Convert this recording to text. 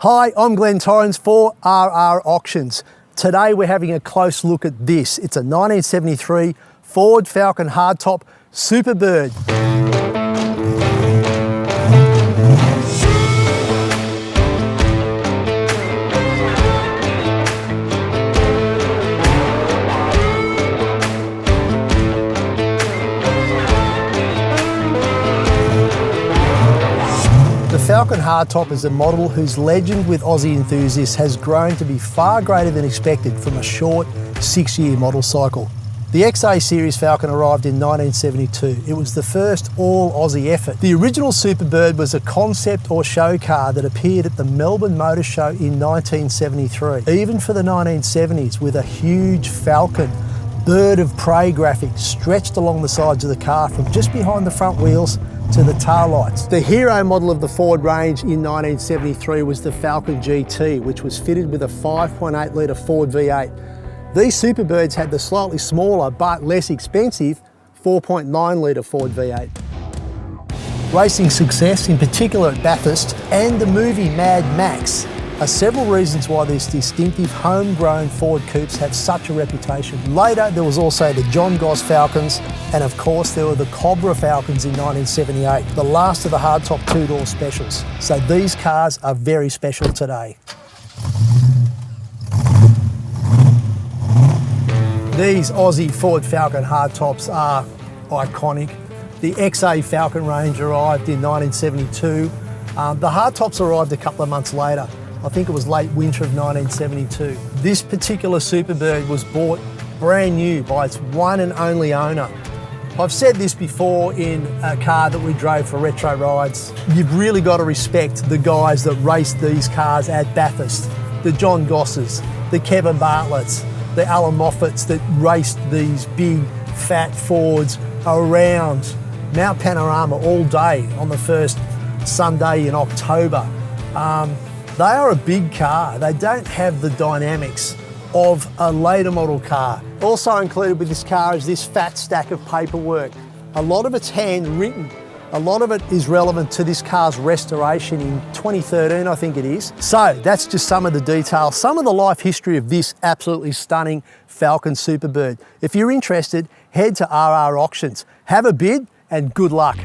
Hi, I'm Glenn Torrens for RR Auctions. Today we're having a close look at this. It's a 1973 Ford Falcon hardtop Superbird. The Falcon hardtop is a model whose legend with Aussie enthusiasts has grown to be far greater than expected from a short 6-year model cycle. The XA series Falcon arrived in 1972. It was the first all-Aussie effort. The original Superbird was a concept or show car that appeared at the Melbourne Motor Show in 1973. Even for the 1970s, with a huge Falcon bird of prey graphic stretched along the sides of the car from just behind the front wheels to the tail lights. The hero model of the Ford range in 1973 was the Falcon GT, which was fitted with a 5.8 litre Ford V8. These Superbirds had the slightly smaller but less expensive 4.9 litre Ford V8. Racing success, in particular at Bathurst, and the movie Mad Max are several reasons why these distinctive homegrown Ford coupes have such a reputation. Later, there was also the John Goss Falcons, and of course there were the Cobra Falcons in 1978, the last of the hardtop two-door specials. So these cars are very special today. These Aussie Ford Falcon hardtops are iconic. The XA Falcon range arrived in 1972. The hardtops arrived a couple of months later. I think it was late winter of 1972. This particular Superbird was bought brand new by its one and only owner. I've said this before in a car that we drove for retro rides. You've really got to respect the guys that raced these cars at Bathurst. The John Gosses, the Kevin Bartletts, the Alan Moffats that raced these big fat Fords around Mount Panorama all day on the first Sunday in October. They are a big car. They don't have the dynamics of a later model car. Also included with this car is this fat stack of paperwork. A lot of it's handwritten. A lot of it is relevant to this car's restoration in 2013, I think it is. So that's just some of the details, some of the life history of this absolutely stunning Falcon Superbird. If you're interested, head to RR Auctions. Have a bid and good luck.